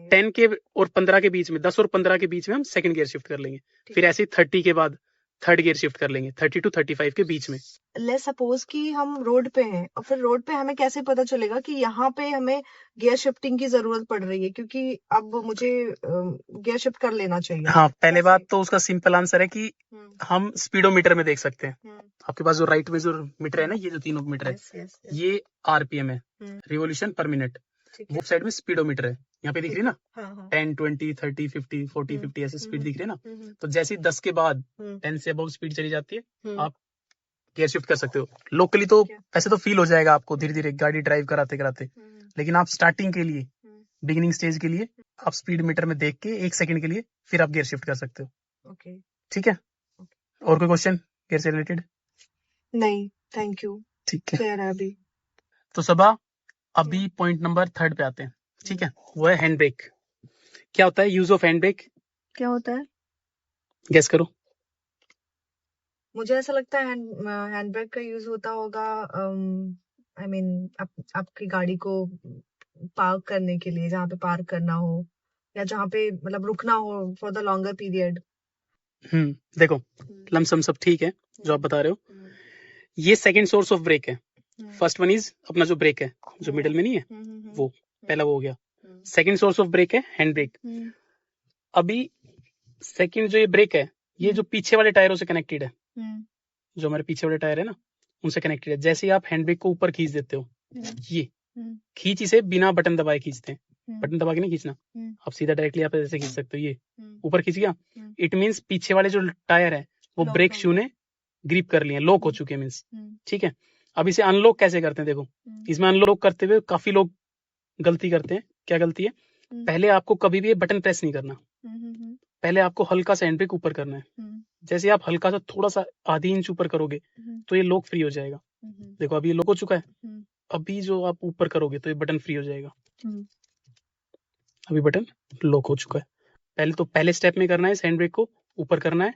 10 के और 15 के बीच में, 10 और 15 के बीच में हम सेकंड गियर शिफ्ट कर लेंगे, फिर ऐसे 30 के बाद थर्ड गियर शिफ्ट कर लेंगे, 30 टू 35 के बीच में। लेट्स सपोज कि हम रोड पे हैं, और फिर रोड पे हमें कैसे पता चलेगा कि यहाँ पे हमें गियर शिफ्टिंग की जरूरत पड़ रही है, क्योंकि अब मुझे गियर शिफ्ट कर लेना चाहिए? हाँ, पहले बात तो उसका सिंपल आंसर है कि हम स्पीडोमीटर में देख सकते हैं। आपके पास जो राइट में जो मीटर है ना, ये जो तीनों मीटर है, ये आरपीएम है, रिवोल्यूशन पर मिनट। वो साइड में स्पीडोमीटर है, यहाँ पे दिख रही है ना, 10, 20, 30, 50, 40, 50 ऐसे स्पीड दिख रही है ना। तो जैसे 10 के बाद 10 से अबव स्पीड चली जाती है, आप गियर शिफ्ट कर सकते हो। लोकली तो ऐसे तो फील हो जाएगा आपको धीरे धीरे गाड़ी ड्राइव कराते कराते, लेकिन आप स्टार्टिंग के लिए, बिगिनिंग स्टेज के लिए आप स्पीड मीटर में देख के 1 सेकंड के लिए फिर आप गियर शिफ्ट कर सकते हो। ओके। ठीक है, और कोई क्वेश्चन गियर से रिलेटेड? नहीं, थैंक यू। ठीक है, क्लियर है अभी। तो सबा अभी पॉइंट नंबर 3 पे आते हैं। ठीक है, वो है हैंड ब्रेक। क्या होता है यूज ऑफ हैंड ब्रेक? क्या होता है? गेस करो। मुझे ऐसा लगता है हैंड ब्रेक का यूज होता होगा आई मीन आपकी गाड़ी को पार्क करने के लिए, जहाँ पे पार्क करना हो या जहाँ पे मतलब रुकना हो फॉर द लॉन्गर पीरियड। देखो लमसम सब ठीक है जो आप बता रहे हो। ये सेकंड सोर्स ऑफ ब्रेक है। फर्स्ट वन इज अपना जो ब्रेक है जो मिडिल में नहीं है वो, पहला वो हो गया। सेकंड सोर्स ऑफ ब्रेक है हैंड ब्रेक। अभी सेकंड जो ये ब्रेक है ये जो पीछे वाले टायरों से कनेक्टेड है, जो हमारे पीछे वाले टायर है ना उनसे कनेक्टेड है। जैसे ही आप हैंड ब्रेक को ऊपर खींच देते हो, ये खींच इसे बिना बटन दबाए खींचते हैं, बटन दबा के नहीं खींचना। आप सीधा डायरेक्टली आप ऐसे खींच सकते हो, ये ऊपर खींच गया। इट मीन्स पीछे वाले जो टायर है वो ब्रेक शू ने ग्रिप कर लिए, लॉक हो चुके हैं मीन्स। ठीक है, अब इसे अनलॉक कैसे करते हैं देखो। इसमें अनलॉक करते हुए काफी लोग गलती करते हैं। क्या गलती है? पहले आपको कभी भी ये बटन प्रेस नहीं करना, पहले आपको हल्का सा हैंड ब्रेक ऊपर करना है। जैसे आप हल्का सा थोड़ा सा आधी इंच ऊपर करोगे तो ये लॉक फ्री हो जाएगा। देखो अभी ये लॉक हो चुका है। अभी जो आप ऊपर करोगे तो ये बटन फ्री हो जाएगा। अभी बटन लॉक हो चुका है। पहले तो पहले स्टेप में करना है इस हैंड ब्रेक को ऊपर करना है,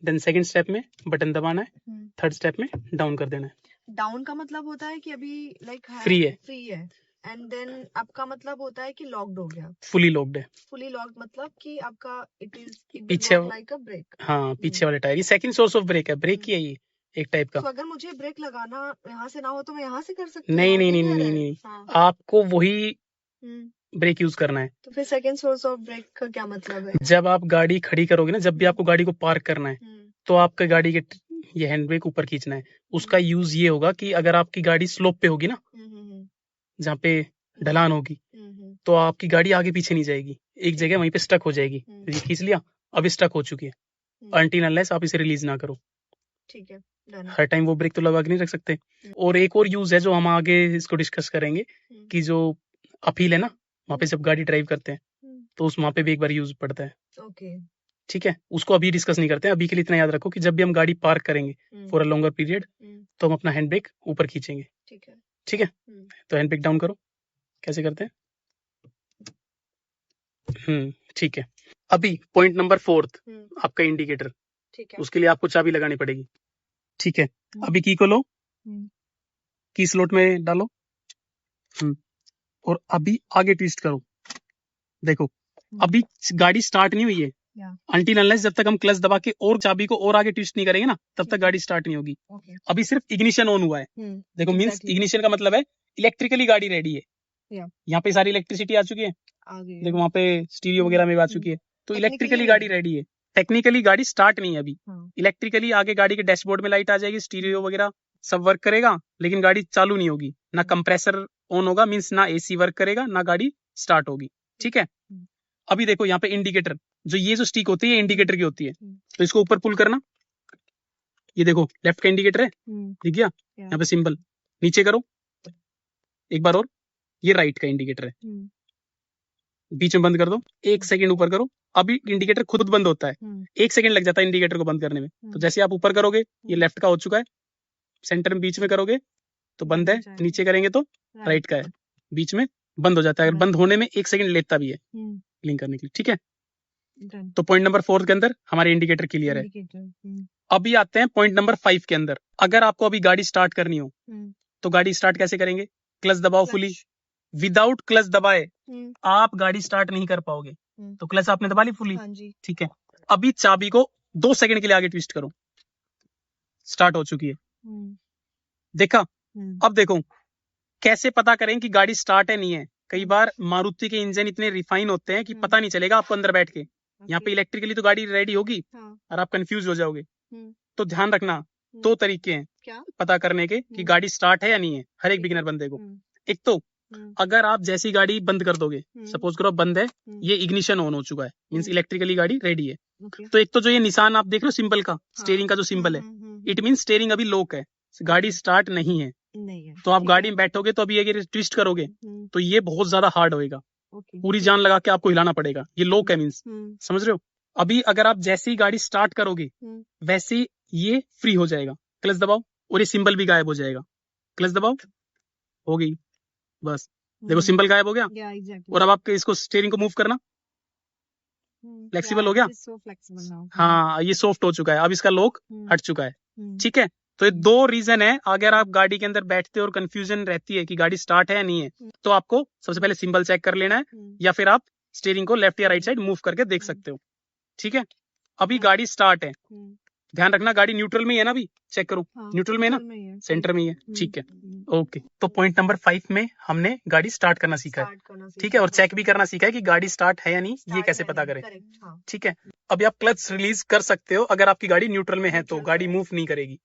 देन सेकंड स्टेप में बटन दबाना है, थर्ड स्टेप में डाउन कर देना है। डाउन का मतलब होता है कि अभी लाइक फ्री है, फ्री है, एंड देन आपका मतलब होता है कि लॉक्ड हो गया, फुली लॉक्ड है। फुली लॉक्ड मतलब कि आपका इट इज पीछे लाइक अ ब्रेक। हाँ, पीछे वाले टायर, ये सेकंड सोर्स ऑफ ब्रेक है। ब्रेक ही है ये एक टाइप का। तो अगर मुझे ब्रेक लगाना यहाँ से ना हो तो मैं यहाँ से कर सकती हूँ? नहीं नहीं नहीं नहीं नहीं, हाँ। आपको वही ब्रेक यूज करना है। तो फिर सेकंड सोर्स ऑफ ब्रेक का क्या मतलब है? जब आप गाड़ी खड़ी करोगे ना, जब भी आपको गाड़ी को पार्क करना है तो आपके गाड़ी के ये हैंड ब्रेक ऊपर खींचना है। उसका यूज ये होगा कि अगर आपकी गाड़ी स्लोप पे होगी ना, जहाँ पे ढलान होगी, तो आपकी गाड़ी आगे पीछे नहीं जाएगी, एक जगह वहीं पे स्टक हो जाएगी। ये खींच लिया, अब स्टक हो चुकी है, अनटिल अनलेस आप इसे रिलीज ना करो। ठीक है, हर टाइम वो ब्रेक तो लगा के नहीं रख सकते। और एक और यूज है जो हम आगे इसको डिस्कस करेंगे कि जो अपील है ना, वहाँ पे जब गाड़ी ड्राइव करते हैं तो उस वहाँ पे भी एक बार यूज पड़ता है। ओके, ठीक है, उसको अभी डिस्कस नहीं करते हैं। अभी के लिए इतना याद रखो कि जब भी हम गाड़ी पार्क करेंगे फॉर अ लॉन्गर पीरियड तो हम अपना हैंड ब्रेक ऊपर खींचेंगे। ठीक है, ठीक है, तो हैंड ब्रेक डाउन करो। कैसे करते हैं? ठीक है, अभी पॉइंट नंबर 4 आपका इंडिकेटर। ठीक है, उसके लिए आपको चाबी लगानी पड़ेगी। ठीक है, अभी की को लो, की स्लॉट में डालो, और अभी आगे ट्विस्ट करो। देखो अभी गाड़ी स्टार्ट नहीं हुई है अनटिल अनलेस जब तक हम क्लच दबा के और चाबी को और आगे ट्विस्ट नहीं करेंगे ना, तब तक गाड़ी स्टार्ट नहीं होगी। अभी सिर्फ इग्निशन ऑन हुआ है। देखो मींस इग्निशन का मतलब है इलेक्ट्रिकली गाड़ी रेडी है। यहाँ पे सारी इलेक्ट्रिसिटी आ चुकी है, देखो वहाँ पे स्टीरियो वगैरह में आ चुकी है, तो इलेक्ट्रिकली गाड़ी रेडी है। टेक्निकली गाड़ी स्टार्ट नहीं है अभी। इलेक्ट्रिकली आगे गाड़ी के डैशबोर्ड में लाइट आ जाएगी, स्टीरियो वगैरह सब वर्क करेगा, लेकिन गाड़ी चालू नहीं होगी, ना कंप्रेसर ऑन होगा, मींस ना एसी वर्क करेगा, ना गाड़ी स्टार्ट होगी। ठीक है, अभी देखो यहाँ पे इंडिकेटर, जो ये जो स्टिक होती है इंडिकेटर की होती है, तो इसको ऊपर पुल करना। ये देखो लेफ्ट का इंडिकेटर है, दिख गया यहाँ पे सिंबल। नीचे करो एक बार और, ये राइट का इंडिकेटर है, बीच में बंद कर दो। 1 सेकंड ऊपर करो, अभी इंडिकेटर खुद बंद होता है। 1 सेकंड लग जाता है इंडिकेटर को बंद करने में। तो जैसे आप ऊपर करोगे ये लेफ्ट का हो चुका है, सेंटर में बीच में करोगे तो बंद है, नीचे करेंगे तो राइट का है, बीच में बंद हो जाता है। अगर बंद होने में 1 सेकंड लेता भी है क्लीन करने के लिए। ठीक है, तो पॉइंट नंबर 4 के अंदर हमारे इंडिकेटर क्लियर है। अभी आते हैं पॉइंट नंबर 5 के अंदर। अगर आपको अभी गाड़ी स्टार्ट करनी हो तो गाड़ी स्टार्ट कैसे करेंगे? क्लच दबाओ फुली। विदाउट क्लच दबाए आप गाड़ी स्टार्ट नहीं कर पाओगे, तो क्लच आपने दबा ली फुली। ठीक है, अभी चाबी को 2 सेकंड के लिए आगे ट्विस्ट करो, स्टार्ट हो चुकी है, देखा। अब देखो कैसे पता करें कि गाड़ी स्टार्ट है नहीं है। कई बार मारुति के इंजन इतने रिफाइन होते हैं कि पता नहीं चलेगा आपको अंदर बैठ के। यहाँ पे इलेक्ट्रिकली तो गाड़ी रेडी होगी और आप कंफ्यूज हो जाओगे। तो ध्यान रखना 2 तरीके हैं पता करने के कि गाड़ी स्टार्ट है या नहीं है, हर एक बिगिनर बंदे को। एक तो अगर आप जैसी गाड़ी बंद कर दोगे, सपोज करो बंद है, ये इग्निशन ऑन हो चुका है, मींस इलेक्ट्रिकली गाड़ी रेडी है। तो एक तो जो ये निशान आप देख रहे हो सिंबल का, स्टीयरिंग का जो सिंबल है, इट मींस स्टीयरिंग अभी लॉक है, गाड़ी स्टार्ट नहीं है। तो आप गाड़ी में बैठोगे तो अभी अगर ट्विस्ट करोगे तो ये बहुत ज्यादा हार्ड होएगा, ओके पूरी जान लगा के आपको हिलाना पड़ेगा। ये लॉक है मीन्स, हम्म समझ रहे हो। अभी अगर आप जैसे ही गाड़ी स्टार्ट करोगे वैसे ही ये फ्री हो जाएगा, क्लच दबाओ और ये सिंबल भी गायब हो जाएगा। क्लच दबाओ, हो गई, बस देखो सिंबल गायब हो गया। या एग्जैक्टली और अब आपके इसको स्टीयरिंग को मूव करना, फ्लेक्सिबल हो गया। सो फ्लेक्सिबल नाउ हाँ, ये सॉफ्ट हो चुका है, अब इसका लॉक हट चुका है। ठीक है, तो ये दो रीजन है। अगर आप गाड़ी के अंदर बैठते हो और कंफ्यूजन रहती है कि गाड़ी स्टार्ट है या नहीं है, तो आपको सबसे पहले सिंबल चेक कर लेना है, या फिर आप स्टीयरिंग को लेफ्ट या राइट साइड मूव करके देख सकते हो। ठीक है, अभी गाड़ी स्टार्ट है, ध्यान रखना गाड़ी न्यूट्रल में ही है ना, अभी चेक करो न्यूट्रल में है ना, सेंटर में ही है। ठीक है, ओके। तो पॉइंट नंबर 5 में हमने गाड़ी स्टार्ट करना सीखा है। ठीक है, और चेक भी करना सीखा है कि गाड़ी स्टार्ट है या नहीं, ये कैसे पता करें। ठीक है, अभी आप क्लच रिलीज कर सकते हो। अगर आपकी गाड़ी न्यूट्रल में है तो गाड़ी मूव नहीं करेगी।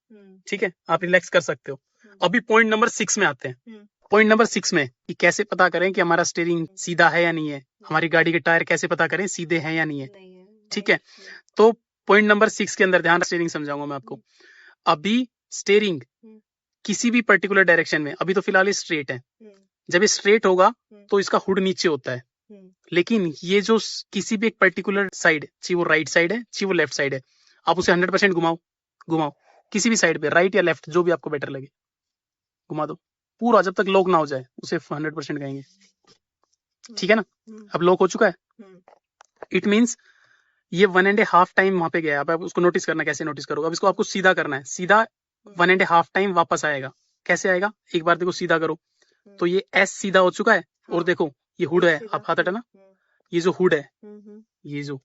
ठीक है, आप रिलैक्स कर सकते हो। अभी पॉइंट नंबर 6 में आते हैं। पॉइंट नंबर 6 में कि कैसे पता करें कि हमारा स्टीयरिंग सीधा है या नहीं है, हमारी गाड़ी के टायर कैसे पता करें सीधे हैं या नहीं है। ठीक है, तो पॉइंट नंबर 6 के अंदर ध्यान, स्टीयरिंग समझाऊंगा मैं आपको। अभी स्टीयरिंग किसी भी पर्टिकुलर डायरेक्शन में, अभी तो फिलहाल ये स्ट्रेट है, जब ये स्ट्रेट होगा तो इसका हुड नीचे होता है। लेकिन ये जो किसी भी एक पर्टिकुलर साइड, चाहे वो राइट साइड है चाहे वो लेफ्ट साइड है, आप उसे 100% घुमाओ किसी भी साइड पे, राइट या लेफ्ट जो भी आपको बेटर लगे, घुमा दो पूरा, जब तक लॉक ना हो जाए उसे 100% कहेंगे। ठीक है ना, अब लॉक हो चुका है। इट मीन्स ये 1.5 टाइम वहां पे गया। अब उसको नोटिस करना, कैसे नोटिस करोगे। अब इसको आपको सीधा करना है, सीधा 1.5 टाइम वापस आएगा। कैसे आएगा, एक बार देखो सीधा करो तो ये एस सीधा हो चुका है। और देखो ये हुड है, आप हाथ हटाना, ये जो हुड है, ये जो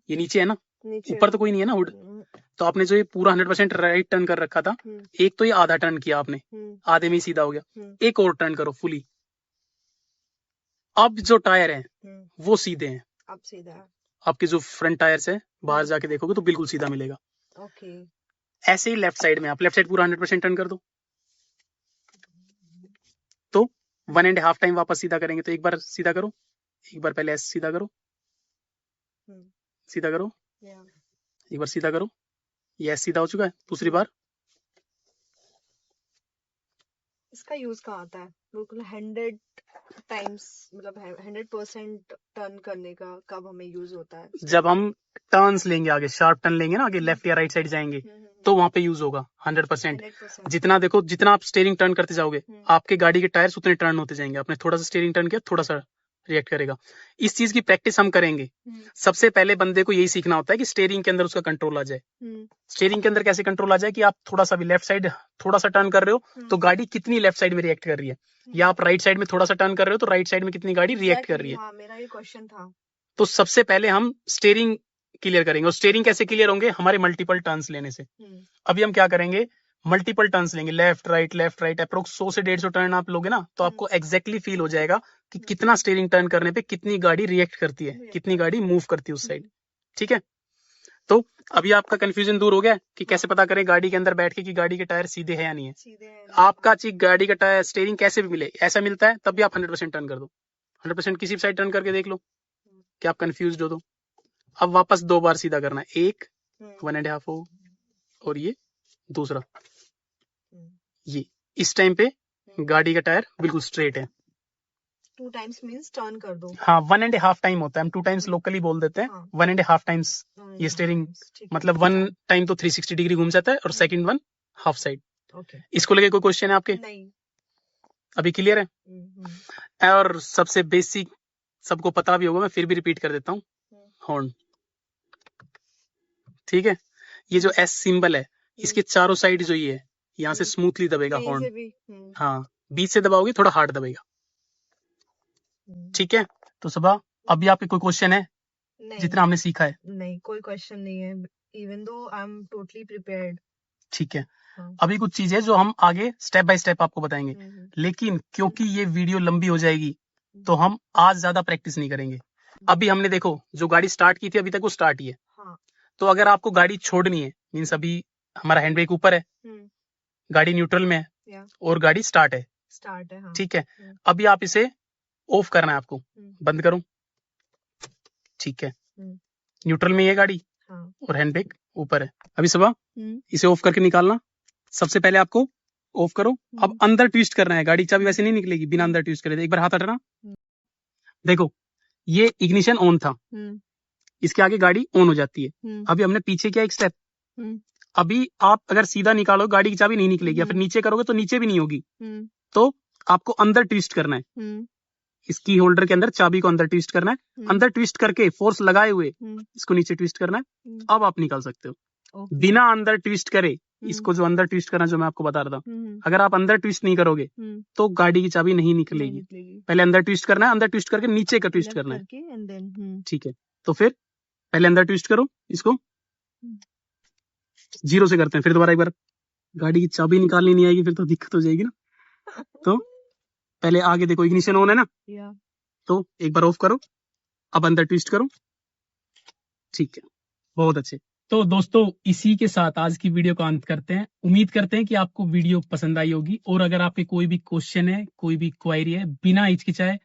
ये नीचे है ना, ऊपर तो कोई नहीं है ना हुड। तो आपने जो ये पूरा 100% राइट टर्न कर रखा था, एक तो ये आधा टर्न किया आपने, आधे में ही सीधा हो गया। एक और टर्न करो फुली। अब जो टायर है वो सीधे हैं, अब सीधा है। आपके जो फ्रंट टायर्स है बाहर जाके देखोगे तो बिल्कुल सीधा मिलेगा। ओके, ऐसे ही लेफ्ट साइड में, आप लेफ्ट साइड पूरा 100% टर्न कर दो तो 1.5 टाइम वापस सीधा करेंगे। तो एक बार सीधा करो, एक बार पहले ऐसे सीधा करो, सीधा करो, एक बार सीधा करो, ये ऐसे सीधा हो चुका है। दूसरी बार इसका यूज कहाँ आता है, बिल्कुल 100 टाइम्स, मतलब 100% टर्न करने का कब हमें यूज होता है? जब हम टर्न्स लेंगे, आगे शार्प टर्न लेंगे ना, आगे लेफ्ट या राइट साइड जाएंगे, तो वहां पे यूज होगा 100%। जितना देखो, जितना आप स्टीयरिंग टर्न करते जाओगे आपके गाड़ी के टायर्स उतने टर्न होते जाएंगे। आपने थोड़ा सा स्टीयरिंग टर्न किया, थोड़ा सा रिएक्ट करेगा। इस चीज की प्रैक्टिस हम करेंगे। सबसे पहले बंदे को यही सीखना होता है कि स्टीयरिंग के अंदर उसका कंट्रोल आ जाए। स्टीयरिंग के अंदर कैसे कंट्रोल आ जाए कि आप थोड़ा सा भी लेफ्ट साइड थोड़ा सा टर्न कर रहे हो तो गाड़ी कितनी लेफ्ट साइड में रिएक्ट कर रही है, या आप राइट साइड में थोड़ा सा टर्न कर रहे हो तो राइट साइड में कितनी गाड़ी रिएक्ट कर रही है। हाँ, मेरा ये क्वेश्चन था। तो सबसे पहले हम स्टीयरिंग क्लियर करेंगे। और स्टीयरिंग कैसे क्लियर होंगे, हमारे मल्टीपल टर्न्स लेने से। अभी हम क्या करेंगे, मल्टीपल टर्न्स लेंगे, लेफ्ट राइट अप्रोक्स 100 से 150 टर्न आप लोगे ना, तो आपको एग्जैक्टली फील हो जाएगा कि कितना स्टीयरिंग टर्न करने पे कितनी गाड़ी रिएक्ट करती है, कितनी गाड़ी मूव करती है उस साइड। ठीक है, तो अभी आपका कंफ्यूजन दूर हो गया कि कैसे पता करें गाड़ी के अंदर बैठ के कि गाड़ी के टायर सीधे हैं या नहीं है। आपका गाड़ी का टायर स्टीयरिंग कैसे भी मिले, ऐसा मिलता है तब भी आप 100% टर्न कर दो। 100% किसी भी साइड टर्न करके देख लो कि आप कंफ्यूज हो। तो अब वापस 2 बार सीधा करना है, एक 1.5 हो और ये दूसरा, ये इस टाइम पे गाड़ी का टायर बिल्कुल स्ट्रेट है। 2 टाइम्स मींस टर्न कर दो। हाँ, 1.5 टाइम होता है, हम 2 टाइम्स लोकली बोल देते हैं। 1.5 टाइम्स ये स्टीयरिंग, मतलब 1 टाइम तो 360 डिग्री घूम जाता है और सेकंड 1 हाफ साइड। इसको लेके कोई क्वेश्चन है आपके? नहीं। अभी क्लियर है। और सबसे बेसिक सबको पता भी होगा, मैं फिर भी रिपीट कर देता हूँ, हॉर्न। ठीक है, ये जो एस सिंबल है इसके चारों साइड जो ये है, यहाँ से स्मूथली दबेगा हॉर्न। हाँ, बीच से दबाओगे थोड़ा हार्ड दबेगा। ठीक है, तो सुबह अभी आपके कोई क्वेश्चन है? नहीं, जितना हमने सीखा है नहीं, कोई क्वेश्चन नहीं है, even though I am totally prepared. ठीक है, अभी कुछ चीजें जो हम आगे स्टेप बाय स्टेप आपको बताएंगे, लेकिन क्योंकि ये वीडियो लंबी हो जाएगी तो हम आज ज्यादा प्रैक्टिस नहीं करेंगे। अभी हमने देखो जो गाड़ी स्टार्ट की थी अभी तक वो स्टार्ट ही है। तो अगर आपको गाड़ी छोड़नी है, मीन्स अभी हमारा हैंड ब्रेक ऊपर है, गाड़ी न्यूट्रल में है और गाड़ी स्टार्ट है। हाँ। ठीक है, अभी आप इसे ऑफ करना है आपको, बंद करो। ठीक है, न्यूट्रल में ये गाड़ी और हैंड ब्रेक ऊपर है। अभी सुबह इसे ऑफ करके निकालना। सबसे पहले आपको ऑफ करो, अब अंदर ट्विस्ट करना है, गाड़ी चाबी वैसे नहीं निकलेगी बिना अंदर ट्विस्ट करे। एक बार हाथ हटाना, देखो ये इग्निशन ऑन था, हम्म इसके आगे गाड़ी ऑन हो जाती है। हम्म अभी हमने पीछे किया एक स्टेप, हम्म अभी आप अगर सीधा निकालो गाड़ी की चाबी नहीं निकलेगी, या फिर नीचे करोगे तो नीचे भी नहीं होगी। हम्म तो आपको अंदर ट्विस्ट करना है, हम्म इस की होल्डर के अंदर चाबी को अंदर ट्विस्ट करना है। अंदर ट्विस्ट करके फोर्स लगाए हुए इसको नीचे ट्विस्ट करना है। अब आप निकाल सकते हो ओके बिना अंदर ट्विस्ट करे। इसको जो अंदर ट्विस्ट करना जो मैं आपको बता रहा था, अगर आप अंदर ट्विस्ट नहीं करोगे तो गाड़ी की चाबी नहीं निकलेगी। पहले अंदर ट्विस्ट करना है, अंदर ट्विस्ट करके नीचे का ट्विस्ट करना है, ठीक है। तो फिर पहले अंदर ट्विस्ट करो इसको, 0 से करते हैं, फिर दोबारा एक बार। गाड़ी की चाबी निकालनी नहीं आएगी फिर तो दिक्कत हो जाएगी ना। तो पहले आगे देखो इग्निशन ऑन है ना, तो एक बार ऑफ करो, अब अंदर ट्विस्ट करो, ठीक है, बहुत अच्छे। तो दोस्तों इसी के साथ आज की वीडियो का अंत करते हैं। उम्मीद करते हैं कि आपको वीडियो पसंद आई होगी, और अगर आपके कोई भी क्वेश्चन है, कोई भी क्वेरी है, बिना हिचकिचाए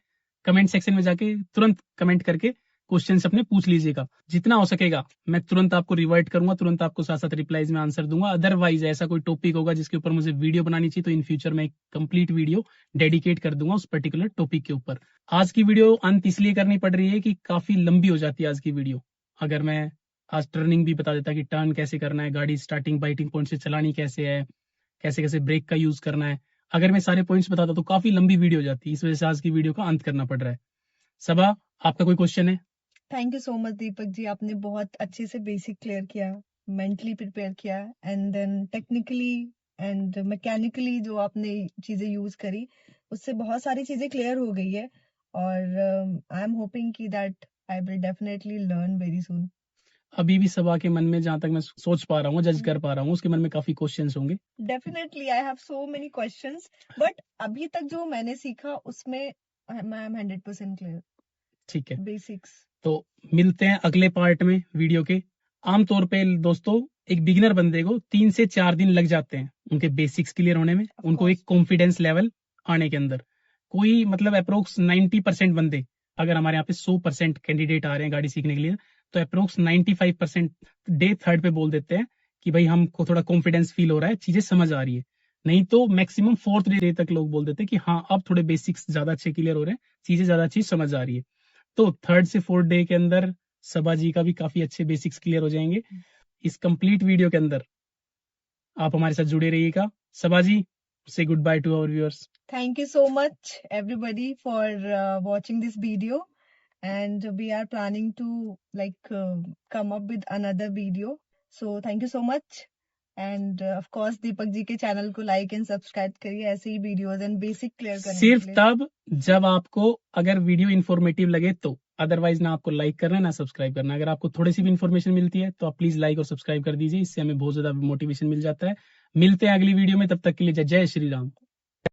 कमेंट सेक्शन में जाके तुरंत कमेंट करके क्वेश्चन अपने पूछ लीजिएगा। जितना हो सकेगा मैं तुरंत आपको रिवर्ट करूंगा, तुरंत आपको साथ साथ रिप्लाईज में आंसर दूंगा। अदरवाइज ऐसा कोई टॉपिक होगा जिसके ऊपर मुझे वीडियो बनानी चाहिए, तो इन फ्यूचर में एक कंप्लीट वीडियो डेडिकेट कर दूंगा उस पर्टिकुलर टॉपिक के ऊपर। आज की वीडियो अंत इसलिए करनी पड़ रही है कि काफी लंबी हो जाती है आज की वीडियो। अगर मैं आज टर्निंग भी बता देता कि टर्न कैसे करना है, गाड़ी स्टार्टिंग बाइटिंग पॉइंट से चलानी कैसे है, कैसे कैसे ब्रेक का यूज करना है, अगर मैं सारे पॉइंट्स बताता तो काफी लंबी वीडियो हो जाती है। इस वजह से आज की वीडियो का अंत करना पड़ रहा है। सबा, आपका कोई क्वेश्चन है? Thank you so much Deepak ji, आपने बहुत अच्छे से बेसिक क्लियर किया, मेंटली प्रिपेयर किया, and then technically and mechanically जो आपने चीजें यूज करी उससे बहुत सारी चीजें क्लियर हो गई है। और आई एम होपिंग कि that I will definitely learn very soon. अभी भी सबा के मन में, जहां तक मैं सोच पा रहा हूँ, जज कर पा रहा हूँ, उसके मन में काफी क्वेश्चंस होंगे। Definitely I have so many questions, but अभी तक जो मैंने सीखा उसमें आई एम 100% क्लियर। ठीक है, बेसिक्स। तो मिलते हैं अगले पार्ट में वीडियो के। आमतौर पे दोस्तों एक बिगिनर बंदे को 3 से 4 दिन लग जाते हैं उनके बेसिक्स क्लियर होने में, उनको एक कॉन्फिडेंस लेवल आने के अंदर। कोई मतलब अप्रोक्स 90% बंदे, अगर हमारे यहाँ पे 100% कैंडिडेट आ रहे हैं गाड़ी सीखने के लिए, तो अप्रोक्स 95% डे 3rd पे बोल देते हैं कि भाई हमको थोड़ा कॉन्फिडेंस फील हो रहा है, चीजें समझ आ रही है। नहीं तो मैक्सिमम 4th डे तक लोग बोल देते हैं कि हाँ अब थोड़े बेसिक्स ज्यादा अच्छे क्लियर हो रहे हैं, चीजें ज्यादा अच्छी समझ आ रही है। तो 3rd से 4th डे के अंदर सबा जी का भी काफी अच्छे बेसिक्स क्लियर हो जाएंगे। इस कंप्लीट वीडियो के अंदर आप हमारे साथ जुड़े रहिएगा। सबा जी, से good bye to our viewers. Thank you so much, everybody, for watching this video. And we are planning to come up with another video. So thank you so much. And of course, Deepak ji के channel को like and subscribe करिए ऐसे ही videos and basic clear करने के सिर्फ लिए। तब जब आपको अगर वीडियो इन्फॉर्मेटिव लगे तो, अदरवाइज ना आपको लाइक करना है ना सब्सक्राइब करना है। अगर आपको थोड़ी सी भी इन्फॉर्मेशन मिलती है तो आप प्लीज लाइक और सब्सक्राइब कर दीजिए, इससे हमें बहुत ज्यादा मोटिवेशन मिल जाता है। मिलते हैं अगली वीडियो में, तब तक के लिए जय श्री राम।